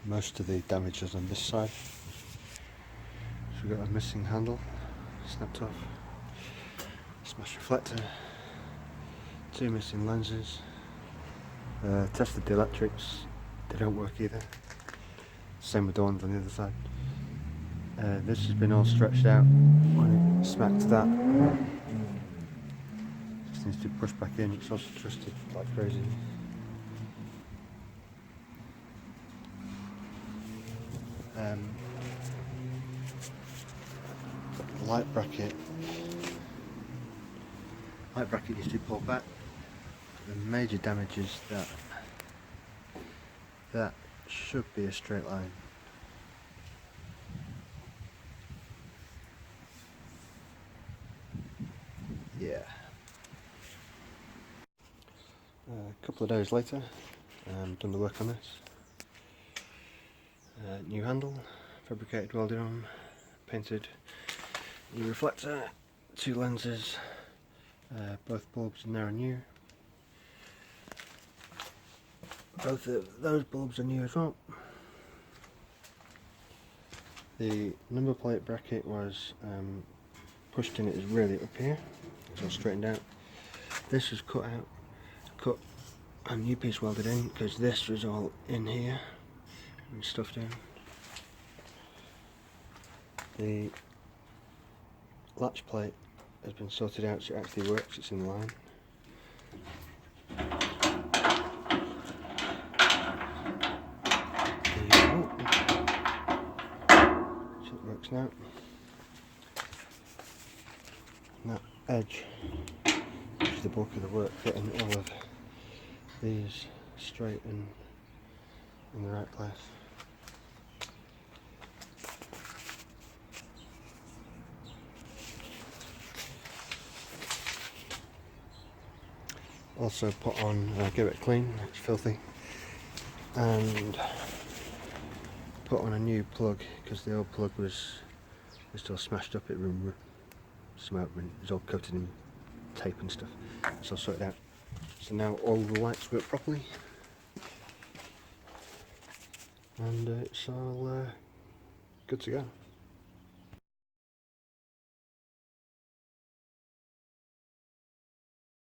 Most of the damage is on this side. So we've got a missing handle, snapped off, smashed reflector, 2 missing lenses, tested the electrics, they don't work either. Same with the ones on the other side. This has been all stretched out when it smacked that. Just needs to be pushed back in, it's also twisted like crazy. Light bracket needs to be pulled back. The major damage is that should be a straight line. Yeah. A couple of days later, done the work on this. New handle, fabricated, welded on, painted. New reflector, 2 lenses, both bulbs in there are new. Both of those bulbs are new as well. The number plate bracket was pushed in, it is really up here, it's all straightened out. This was cut out, cut a new piece welded in because this was all in here and stuffed in. The latch plate has been sorted out so it actually works, it's in line. So it works now. And that edge, which is the bulk of the work, fitting all of these straight and in the right place. Also put on, give it a clean, it's filthy, and put on a new plug because the old plug was all smashed up, it was all coated in tape and stuff, so I sorted it out. So now all the lights work properly and it's all good to go.